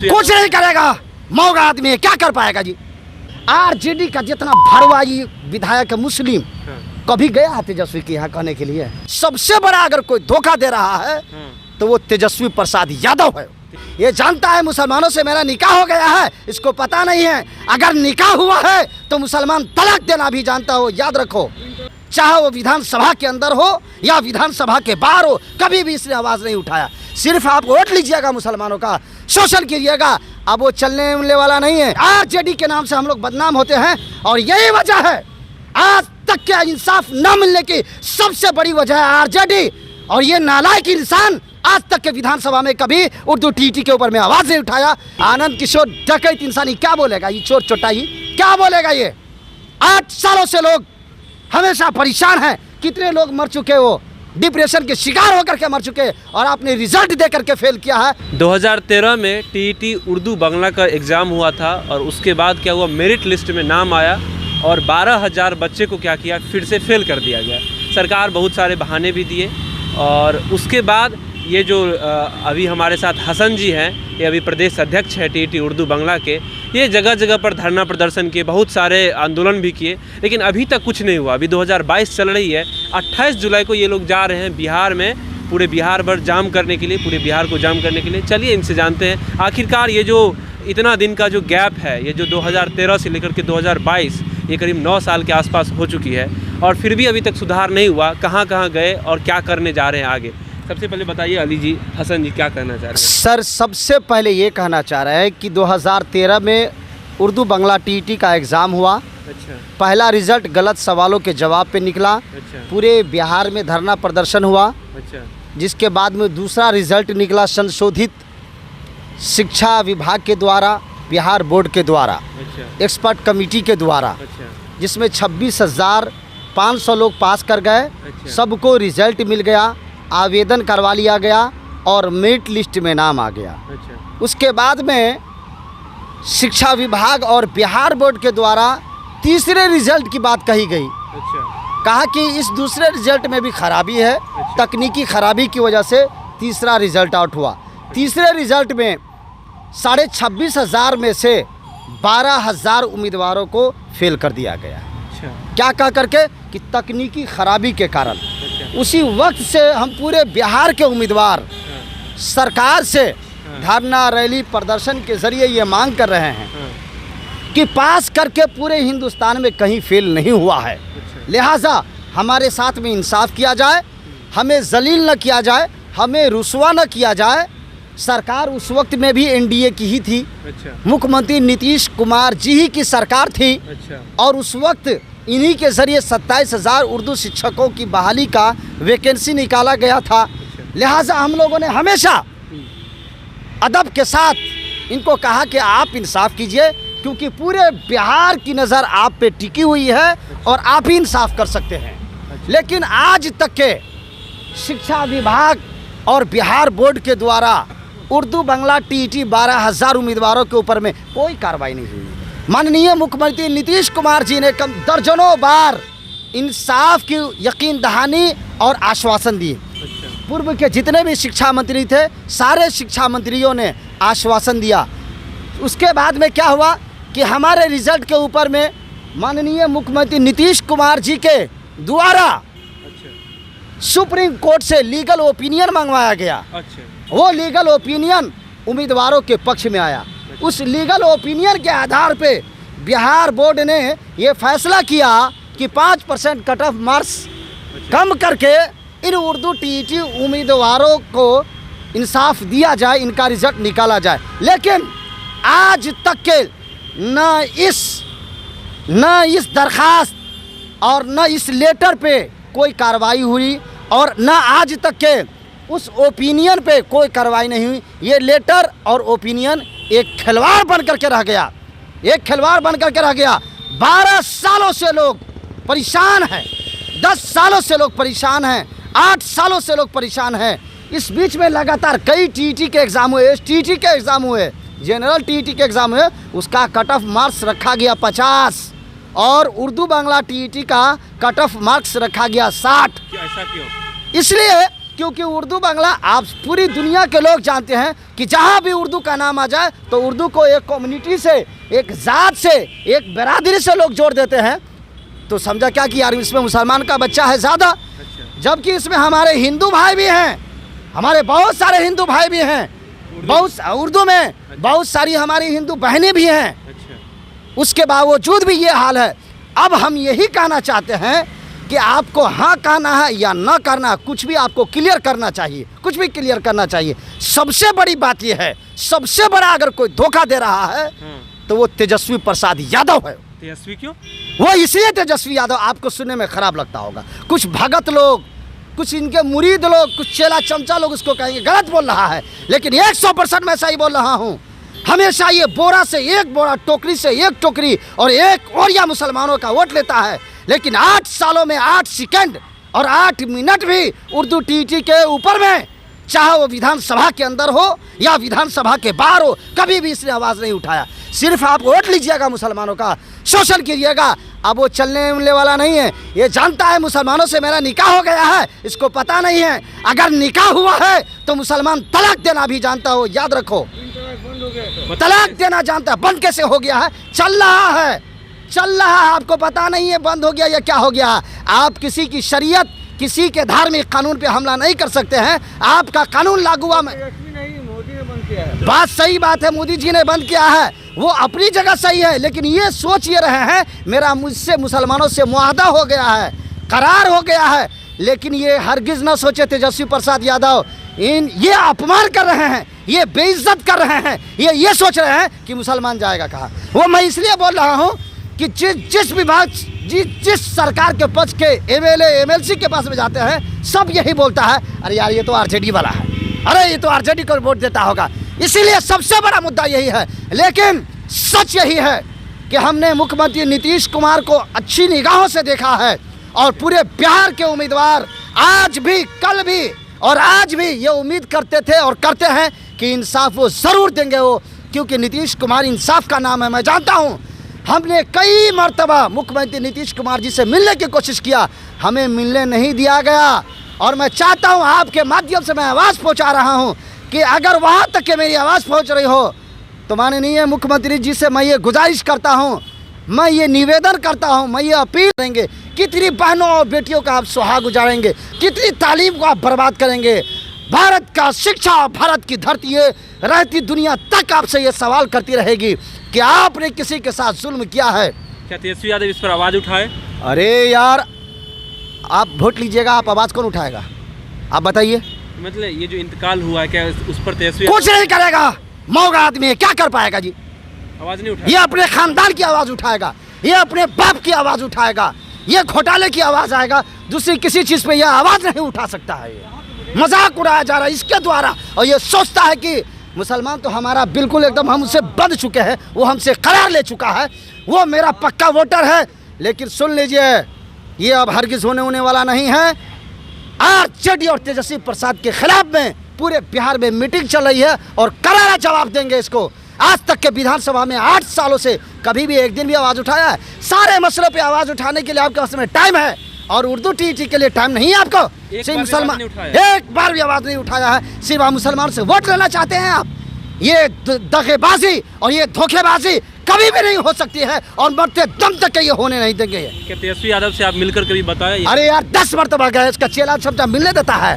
कुछ नहीं करेगा, मौगा आदमी है, क्या कर पाएगा जी। आरजेडी का जितना भरवाई विधायक है मुस्लिम, कभी गया है तेजस्वी के यहाँ कहने के लिए? सबसे बड़ा अगर कोई धोखा दे रहा है तो वो तेजस्वी प्रसाद यादव है। ये जानता है मुसलमानों से मेरा निकाह हो गया है, इसको पता नहीं है। अगर निकाह हुआ है तो मुसलमान तलाक देना भी जानता हो, याद रखो। चाहे वो विधानसभा के अंदर हो या विधानसभा के बाहर हो, कभी भी इसने आवाज नहीं उठाया। सिर्फ आप वोट लीजिएगा मुसलमानों का, शोषण कीजिएगा, अब वो चलने मिलने वाला नहीं है। आरजेडी के नाम से हम लोग बदनाम होते हैं और यही वजह है, आज तक के इंसाफ न मिलने की सबसे बड़ी वजह है आरजेडी। और ये नालायक इंसान आज तक के विधानसभा में कभी उर्दू टीटी के ऊपर में आवाज नहीं उठाया। आनंद किशोर डकैत इंसानी क्या बोलेगा, ये चोर चोटाई क्या बोलेगा? ये 8 सालों से लोग हमेशा परेशान हैं। कितने लोग मर चुके, वो डिप्रेशन के शिकार होकर के मर चुके, और आपने रिजल्ट दे करके फेल किया है। 2013 में टीईटी उर्दू बांग्ला का एग्ज़ाम हुआ था और उसके बाद क्या हुआ, मेरिट लिस्ट में नाम आया और 12,000 बच्चे को क्या किया, फिर से फेल कर दिया गया। सरकार बहुत सारे बहाने भी दिए और उसके बाद ये जो अभी हमारे साथ हसन जी हैं, ये अभी प्रदेश अध्यक्ष है टीईटी उर्दू बांग्ला के, ये जगह जगह पर धरना प्रदर्शन किए, बहुत सारे आंदोलन भी किए, लेकिन अभी तक कुछ नहीं हुआ। अभी 2022 चल रही है, 28 जुलाई को ये लोग जा रहे हैं बिहार में, पूरे बिहार भर जाम करने के लिए, पूरे बिहार को जाम करने के लिए। चलिए इनसे जानते हैं आखिरकार ये जो इतना दिन का जो गैप है, ये जो 2013 से लेकर के 2022, ये करीब 9 साल के आसपास हो चुकी है और फिर भी अभी तक सुधार नहीं हुआ। कहाँ कहाँ गए और क्या करने जा रहे हैं आगे? सबसे पहले बताइए अली जी, हसन जी क्या कहना चाह रहे हैं? सर, सबसे पहले ये कहना चाह रहे हैं कि 2013 में उर्दू बांग्ला टीईटी का एग्ज़ाम हुआ। अच्छा। पहला रिजल्ट गलत सवालों के जवाब पे निकला। अच्छा। पूरे बिहार में धरना प्रदर्शन हुआ। अच्छा। जिसके बाद में दूसरा रिजल्ट निकला संशोधित शिक्षा विभाग के द्वारा, बिहार बोर्ड के द्वारा, अच्छा। एक्सपर्ट कमेटी के द्वारा, अच्छा। जिसमें 26,500 लोग पास कर गए। अच्छा। सबको रिजल्ट मिल गया, आवेदन करवा लिया गया और मेरिट लिस्ट में नाम आ गया। अच्छा। उसके बाद में शिक्षा विभाग और बिहार बोर्ड के द्वारा तीसरे रिजल्ट की बात कही गई। अच्छा। कहा कि इस दूसरे रिजल्ट में भी खराबी है, अच्छा। तकनीकी खराबी की वजह से तीसरा रिजल्ट आउट हुआ। तीसरे रिजल्ट में 26,500 में से 12,000 उम्मीदवारों को फेल कर दिया गया। अच्छा। क्या कह करके कि तकनीकी खराबी के कारण। अच्छा। उसी वक्त से हम पूरे बिहार के उम्मीदवार सरकार से धरना रैली प्रदर्शन के जरिए ये मांग कर रहे हैं कि पास करके पूरे हिंदुस्तान में कहीं फेल नहीं हुआ है। लिहाजा हमारे साथ में इंसाफ किया जाए, हमें जलील न किया जाए, हमें रुसवा न किया जाए। सरकार उस वक्त में भी एनडीए की ही थी। अच्छा। मुख्यमंत्री नीतीश कुमार जी ही की सरकार थी। अच्छा। और उस वक्त इन्हीं के ज़रिए 27,000 उर्दू शिक्षकों की बहाली का वैकेंसी निकाला गया था। अच्छा। लिहाजा हम लोगों ने हमेशा अदब के साथ इनको कहा कि आप इंसाफ कीजिए, क्योंकि पूरे बिहार की नज़र आप पे टिकी हुई है और आप ही इंसाफ कर सकते हैं। लेकिन आज तक के शिक्षा विभाग और बिहार बोर्ड के द्वारा उर्दू बांग्ला टीईटी 12,000 उम्मीदवारों के ऊपर में कोई कार्रवाई नहीं हुई। माननीय मुख्यमंत्री नीतीश कुमार जी ने कम दर्जनों बार इंसाफ की यकीन दहानी और आश्वासन दिए। अच्छा। पूर्व के जितने भी शिक्षा मंत्री थे, सारे शिक्षा मंत्रियों ने आश्वासन दिया। उसके बाद में क्या हुआ कि हमारे रिजल्ट के ऊपर में माननीय मुख्यमंत्री नीतीश कुमार जी के द्वारा सुप्रीम कोर्ट से लीगल ओपिनियन मंगवाया गया। अच्छा। वो लीगल ओपिनियन उम्मीदवारों के पक्ष में आया। उस लीगल ओपिनियन के आधार पे बिहार बोर्ड ने ये फैसला किया कि 5% कट ऑफ मार्क्स कम करके इन उर्दू टीईटी उम्मीदवारों को इंसाफ दिया जाए, इनका रिजल्ट निकाला जाए। लेकिन आज तक के न इस दरखास्त और न इस लेटर पे कोई कार्रवाई हुई और न आज तक के उस ओपिनियन पे कोई कार्रवाई नहीं हुई। ये लेटर और ओपिनियन एक खिलवाड़ बन करके रह गया, एक खिलवाड़ बन करके रह गया। 12 सालों से लोग परेशान हैं, 10 सालों से लोग परेशान हैं, 8 सालों से लोग परेशान हैं। इस बीच में लगातार कई टीईटी के एग्ज़ाम हुए, टीईटी के एग्ज़ाम हुए, जनरल टीईटी के एग्ज़ाम हुए, उसका कट ऑफ मार्क्स रखा गया 50 और उर्दू बांग्ला टीईटी का कट ऑफ मार्क्स रखा गया 60। ऐसा क्यों? इसलिए क्योंकि उर्दू बांग्ला आप पूरी दुनिया के लोग जानते हैं कि जहाँ भी उर्दू का नाम आ जाए तो उर्दू को एक कम्युनिटी से, एक ज़ात से, एक बरादरी से लोग जोड़ देते हैं। तो समझा क्या कि यार इसमें मुसलमान का बच्चा है ज़्यादा, जबकि इसमें हमारे हिंदू भाई भी हैं, हमारे बहुत सारे हिंदू भाई भी हैं, बहुत उर्दू में बहुत सारी हमारी हिंदू बहनें भी हैं। उसके बावजूद भी ये हाल है। अब हम यही कहना चाहते हैं कि आपको हाँ कहना है या ना करना, कुछ भी आपको क्लियर करना चाहिए, कुछ भी क्लियर करना चाहिए। सबसे बड़ी बात यह है, सबसे बड़ा अगर कोई धोखा दे रहा है तो वो तेजस्वी प्रसाद यादव है। तेजस्वी क्यों? वो इसलिए तेजस्वी यादव, आपको सुनने में खराब लगता होगा, कुछ भगत लोग, कुछ इनके मुरीद लोग, कुछ चेला चमचा लोग उसको कहेंगे गलत बोल रहा है, लेकिन 100% मैं सही बोल रहा हूँ। हमेशा ये बोरा से एक बोरा, टोकरी से एक टोकरी और एक ओरिया मुसलमानों का वोट लेता है, लेकिन 8 सालों में 8 सेकंड और 8 मिनट भी उर्दू टीटी के ऊपर में, चाहे वो विधानसभा के अंदर हो या विधानसभा के बाहर हो, कभी भी इसने आवाज़ नहीं उठाया। सिर्फ आप वोट लीजिएगा, मुसलमानों का शोषण कीजिएगा। अब वो चलने मिलने वाला नहीं है। ये जानता है मुसलमानों से मेरा निकाह हो गया है, इसको पता नहीं है। अगर निकाह हुआ है तो मुसलमान तलाक देना भी जानता हो, याद रखो। तलाक देना जानता है, बंद कैसे हो गया है? चल रहा है, चल रहा है, आपको पता नहीं है बंद हो गया या क्या हो गया। आप किसी की शरीयत, किसी के धार्मिक कानून पे हमला नहीं कर सकते हैं। आपका कानून लागू हुआ, मोदी ने बंद किया है। बात सही बात है, मोदी जी ने बंद किया है, वो अपनी जगह सही है, लेकिन ये सोच ये रहे हैं मेरा मुझसे मुसलमानों से मुआहदा हो गया है, करार हो गया है, लेकिन ये हरगिज ना सोचे तेजस्वी प्रसाद यादव ये अपमान कर रहे हैं, ये बेइज्जत कर रहे हैं, ये सोच रहे हैं कि मुसलमान जाएगा कहाँ। वो मैं इसलिए बोल रहा हूँ कि जिस विभाग, जिस सरकार के पक्ष के एमएलए एमएलसी के पास में जाते हैं, सब यही बोलता है अरे यार ये तो आरजेडी वाला है, अरे ये तो आरजेडी को वोट देता होगा। इसीलिए सबसे बड़ा मुद्दा यही है। लेकिन सच यही है कि हमने मुख्यमंत्री नीतीश कुमार को अच्छी निगाहों से देखा है और पूरे बिहार के उम्मीदवार आज भी, कल भी और आज भी ये उम्मीद करते थे और करते हैं कि इंसाफ वो ज़रूर देंगे वो, क्योंकि नीतीश कुमार इंसाफ का नाम है। मैं जानता हूँ, हमने कई मर्तबा मुख्यमंत्री नीतीश कुमार जी से मिलने की कोशिश किया, हमें मिलने नहीं दिया गया। और मैं चाहता हूँ आपके माध्यम से मैं आवाज़ पहुँचा रहा हूँ कि अगर वहाँ तक के मेरी आवाज़ पहुँच रही हो तो माननीय मुख्यमंत्री जी से मैं ये गुजारिश करता हूँ, मैं ये निवेदन करता हूँ, मैं ये अपील करेंगे, कितनी बहनों और बेटियों का आप सुहाग उजाड़ेंगे, कितनी तालीम को आप बर्बाद करेंगे। भारत का शिक्षा, भारत की धरती ये रहती दुनिया तक आपसे ये सवाल करती रहेगी कि आपने किसी के साथ जुल्म किया है। क्या तेजस्वी यादव इस पर आवाज़ उठाए? अरे यार, आप वोट लीजिएगा, आप आवाज़ कौन उठाएगा? आप बताइए। मतलब ये जो इंतकाल हुआ है, क्या उस पर तेजस्वी कुछ नहीं करेगा, मौगा आदमी है, क्या कर पाएगा जी? आवाज़ नहीं उठाई? ये अपने खानदान की आवाज़ उठाएगा, ये अपने बाप की आवाज़ उठाएगा, ये घोटाले की आवाज़ आएगा, दूसरी किसी चीज़ पे ये आवाज़ नहीं उठा सकता है। ये मजाक उड़ाया जा रहा है इसके द्वारा, और ये सोचता है कि मुसलमान तो हमारा बिल्कुल एकदम हम उससे बंध चुके हैं, वो हमसे करार ले चुका है, वो मेरा पक्का वोटर है। लेकिन सुन लीजिए, ये अब हरगिज होने वाला नहीं है। आरजेडी और तेजस्वी प्रसाद के खिलाफ में पूरे बिहार में मीटिंग चल रही है और करारा जवाब देंगे इसको। आज तक के विधानसभा में 8 सालों से कभी भी एक दिन भी आवाज़ उठाया है? सारे मसलों पे आवाज़ उठाने के लिए आपके पास में टाइम है, और उर्दू टीटी के लिए टाइम नहीं है आपको। सिर्फ मुसलमान एक बार भी आवाज़ नहीं उठाया है, सिर्फ आप मुसलमान से वोट लेना चाहते हैं आप। ये दगेबाजी और ये धोखेबाजी कभी भी नहीं हो सकती है, और मरते दम तक ये होने नहीं देंगे। क्या तेजस्वी यादव से आप मिलकर कभी बताया? अरे यार 10 मरतबा गए, इसका चेला चमचा मिलने देता है,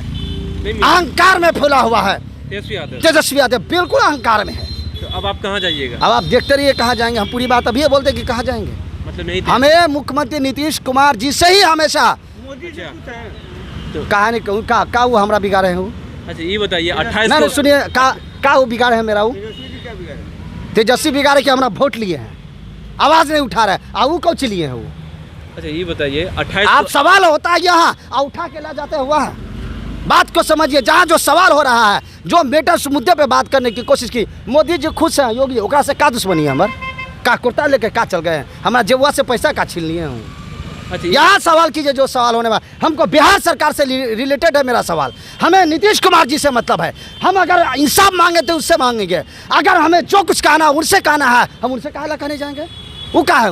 अहंकार में फूला हुआ है। तेजस्वी यादव बिल्कुल अहंकार में है। तो अब आप कहाँ जाइएगा? अब आप देखते रहिए कहाँ जाएंगे। हम पूरी बात अभी बोलते कि कहाँ जाएंगे, मतलब नहीं हमें मुख्यमंत्री नीतीश कुमार जी से ही हमेशा मोदी जी कुछ है तो कहा नहीं कहूँ का वो हमारा बिगाड़े हैं। अच्छा ये बताइए 28 नहीं को सुनिए, का वो बिगाड़े हैं मेरा? वो तेजस्वी जी क्या बिगाड़े? तेजस्वी बिगाड़े कि हमारा वोट लिए हैं, आवाज़ नहीं उठा रहा है, वो कौन लिए हैं वो? अच्छा ये बताइए 28 आप सवाल होता है यहाँ और उठा के ला जाते हुआ है। बात को समझिए, जहाँ जो सवाल हो रहा है, जो मेटर्स मुद्दे पे बात करने की कोशिश की, मोदी जी खुश हैं, योगी ओकरा से का दुश्मनी है हमार? का कुर्ता लेके का चल गए हैं, हमारा जेबुआ से पैसा का छीन लिए हूँ? अच्छा यहाँ सवाल कीजिए जो सवाल होने वाला। हमको बिहार सरकार से रिलेटेड है मेरा सवाल, हमें नीतीश कुमार जी से मतलब है। हम अगर इंसाफ मांगे तो उससे मांगेंगे, अगर हमें जो कुछ कहना उनसे कहना है, हम उनसे काहे ला कहने जाएंगे? वो क्या है?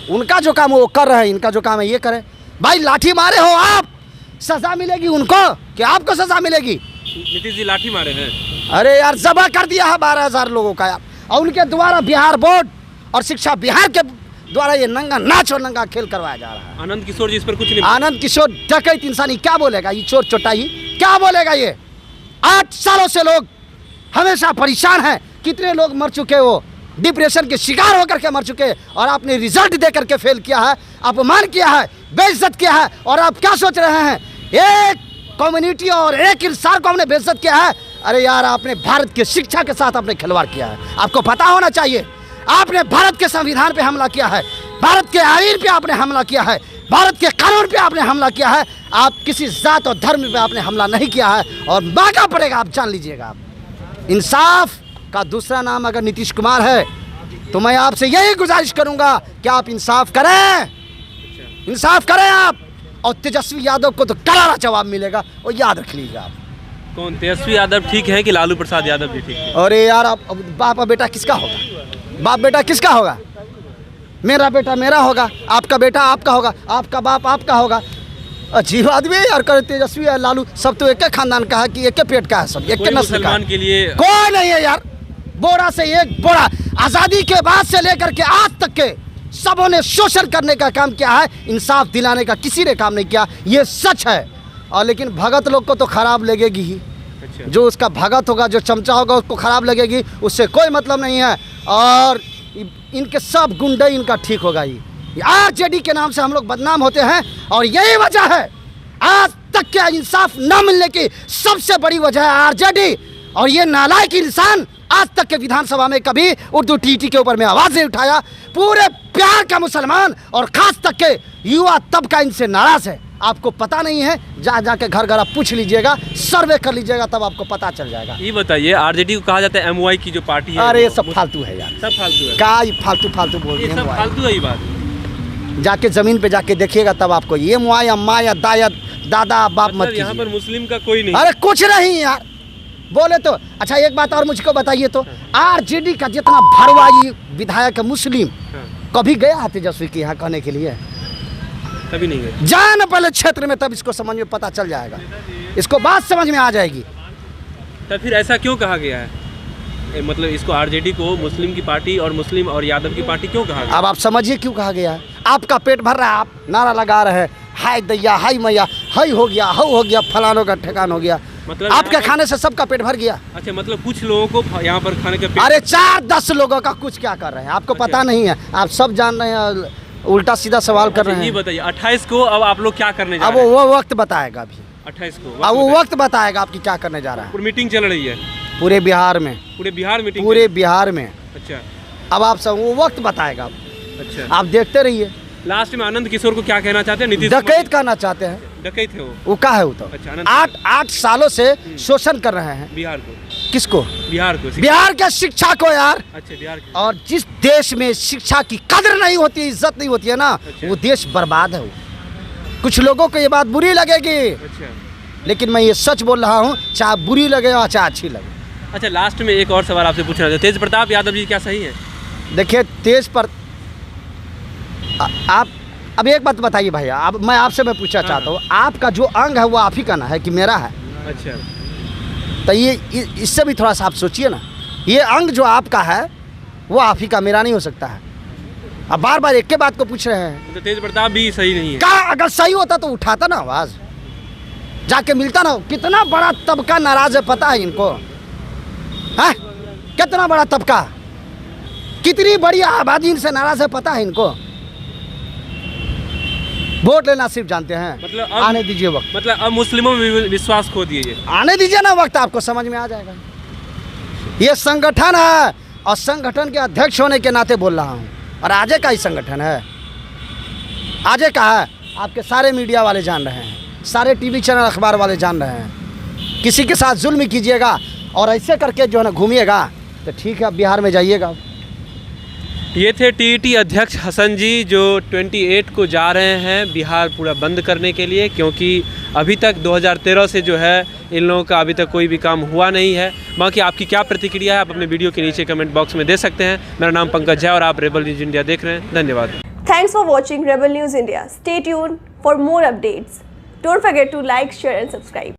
उनका जो काम वो कर रहे हैं, इनका जो काम है ये करें। भाई लाठी मारे हो आप, सजा मिलेगी उनको कि आपको सजा मिलेगी? नीतीश जी लाठी मारे हैं। अरे यार जबा कर दिया है 12,000 लोगों का यार, और उनके द्वारा बिहार बोर्ड और शिक्षा विभाग के द्वारा ये नंगा नाच और नंगा खेल करवाया जा रहा है। आनंद किशोर जी इस पर कुछ नहीं। आनंद किशोर डकैत इंसानी क्या बोलेगा? ये चोर चोटाई क्या बोलेगा? ये 8 सालों से लोग हमेशा परेशान हैं। कितने लोग मर चुके, वो डिप्रेशन के शिकार होकर के मर चुके, और आपने रिजल्ट दे करके फेल किया है, अपमान किया है, बेइज्जत किया है। और आप क्या सोच रहे हैं? एक कम्युनिटी और एक इंसान को हमने बेइज्जत किया है? अरे यार, आपने भारत की शिक्षा के साथ आपने खिलवाड़ किया है, आपको पता होना चाहिए। आपने भारत के संविधान पे हमला किया है, भारत के आईन पे आपने हमला किया है, भारत के कानून पे आपने हमला किया है। आप किसी जात और धर्म पे आपने हमला नहीं किया है, और मांगा पड़ेगा, आप जान लीजिएगा। आप इंसाफ का दूसरा नाम अगर नीतीश कुमार है, तो मैं आपसे यही गुजारिश करूंगा कि आप इंसाफ करें, इंसाफ करें आप। और तेजस्वी यादव को तो करारा जवाब मिलेगा, और याद रख लीजिएगा आप। कौन, तेजस्वी यादव ठीक है कि लालू प्रसाद यादव भी ठीक है? अरे यार, अब बाप और बेटा किसका होगा? बाप बेटा किसका होगा? मेरा बेटा मेरा होगा, आपका बेटा आपका होगा, आपका बाप आपका होगा। अजीब आदमी यार, कर तेजस्वी या लालू सब तो एक खानदान का है कि एक पेट का है, सब एक नस्ल का। मुसलमान के लिए कोई नहीं है यार। बोरा से एक बोरा, आज़ादी के बाद से लेकर के आज तक के सबों ने शोषण करने का काम किया है, इंसाफ दिलाने का किसी ने काम नहीं किया, ये सच है। और लेकिन भगत लोग को तो खराब लगेगी ही। अच्छा। जो उसका भगत होगा, जो चमचा होगा, उसको खराब लगेगी, उससे कोई मतलब नहीं है। और इनके सब गुंडे इनका ठीक होगा ही। आरजेडी के नाम से हम लोग बदनाम होते हैं, और यही वजह है आज तक के इंसाफ न मिलने की सबसे बड़ी वजह है आरजेडी। और ये नालायक इंसान आज तक के विधानसभा में कभी उर्दू टीटी के ऊपर में आवाज नहीं उठाया। पूरे प्यार का मुसलमान और खास तक के युवा तबका इनसे नाराज है। आपको पता नहीं है, जा जाके घर घर आप पूछ लीजिएगा, सर्वे कर लीजिएगा, तब आपको पता चल जाएगा। ये बताइए, आरजेडी को कहा जाता है एमवाई की जो पार्टी है। अरे ये सब फालतू है यार, सब फालतू है। का फालतू फालतू बोल ये रहे सब हैं। फालतू है ये बात। जाके जमीन पे जाके देखिएगा, तब आपको ये मुआ या माँ या दाया दादा बाप मत मतलब यहाँ कीजिए। पर मुस्लिम का कोई नहीं। अरे कुछ नहीं यार, बोले तो अच्छा एक बात और मुझको बताइए तो, आरजेडी का जितना भरवाई विधायक है मुस्लिम, हाँ। कभी गया है तेजस्वी के यहाँ कहने के लिए? कभी नहीं गए। जान पहले क्षेत्र में, तब इसको समझ में पता चल जाएगा, इसको बात समझ में आ जाएगी। तो फिर ऐसा क्यों कहा गया है? मतलब इसको आरजेडी को मुस्लिम की पार्टी और मुस्लिम और यादव की पार्टी क्यों कहा गया? अब आप समझिए क्यों कहा गया है। आपका पेट भर रहा है, आप नारा लगा रहे हैं, हाय दैया हाय मैया, हाय हो गया, हाउ हो गया, फलानों का ठिकान हो गया। मतलब आपके खाने से सबका पेट भर गया। अच्छा, मतलब कुछ लोगों को यहाँ पर खाने का अरे 4-10 लोगों का कुछ क्या कर रहे हैं, आपको अच्छा। पता नहीं है। आप सब जान रहे हैं, उल्टा सीधा सवाल कर रहे ये हैं। बताइए 28 को अब आप लोग क्या करने जा अब रहे हैं? वो वक्त बताएगा अभी, 28 को अब वो वक्त बताएगा आपकी क्या करने जा रहा है। मीटिंग चल रही है पूरे बिहार में, पूरे बिहार मीटिंग। पूरे बिहार में। अच्छा अब आप सब वो वक्त बताएगा, अच्छा। आप देखते रहिए। लास्ट में आनंद किशोर को क्या कहना चाहते हैं? नीतीश डकैत करना चाहते हैं, डकैत है वो का है वो तो। अच्छा, आनंद 8 सालों से शोषण कर रहे हैं। बिहार को, किसको? बिहार को, बिहार के शिक्षा को यार। अच्छा बिहार की। और जिस देश में शिक्षा की कदर नहीं होती, इज्जत नहीं होती है ना, अच्छा। वो देश बर्बाद है। वो कुछ लोगों को ये बात बुरी लगेगी, अच्छा लेकिन मैं ये सच बोल रहा हूँ, चाहे बुरी लगे और चाहे अच्छी लगे। अच्छा, लास्ट में एक और सवाल आपसे पूछना था, तेज प्रताप यादव जी क्या सही है? देखिए तेज पर आप अब एक बात बताइए भैया, अब मैं आपसे मैं पूछना चाहता हूँ, आपका जो अंग है वो आप ही का ना है कि मेरा है? अच्छा, तो ये इससे भी थोड़ा सा आप सोचिए ना, ये अंग जो आपका है वो आप ही का, मेरा नहीं हो सकता है। अब बार बार एक के बात को पूछ रहे हैं। तो तेज प्रताप भी सही नहीं है? का अगर सही होता तो उठाता ना आवाज, जाके मिलता ना। कितना बड़ा तबका नाराज है पता है इनको, है कितना बड़ा तबका, कितनी बड़ी आबादी इनसे नाराज है पता है इनको। वोट लेना सिर्फ जानते हैं। मतलब आने दीजिए वक्त, मतलब अब मुस्लिमों में विश्वास खो दिए। आने दीजिए ना वक्त, आपको समझ में आ जाएगा। ये संगठन है, और संगठन के अध्यक्ष होने के नाते बोल रहा हूँ, और आजे का ही संगठन है, आजे का है। आपके सारे मीडिया वाले जान रहे हैं, सारे टीवी चैनल अखबार वाले जान रहे हैं। किसी के साथ जुल्म कीजिएगा और ऐसे करके जो है ना घूमिएगा, तो ठीक है बिहार में जाइएगा। ये थे टीईटी अध्यक्ष हसन जी, जो 28 को जा रहे हैं बिहार पूरा बंद करने के लिए, क्योंकि अभी तक 2013 से जो है इन लोगों का अभी तक कोई भी काम हुआ नहीं है। बाकी आपकी क्या प्रतिक्रिया है आप अपने वीडियो के नीचे कमेंट बॉक्स में दे सकते हैं। मेरा नाम पंकज है और आप रेबल न्यूज़ इंडिया देख रहे हैं। धन्यवाद। Thanks for watching Rebel News India. Stay tuned for more updates. Don't forget to like, share and subscribe.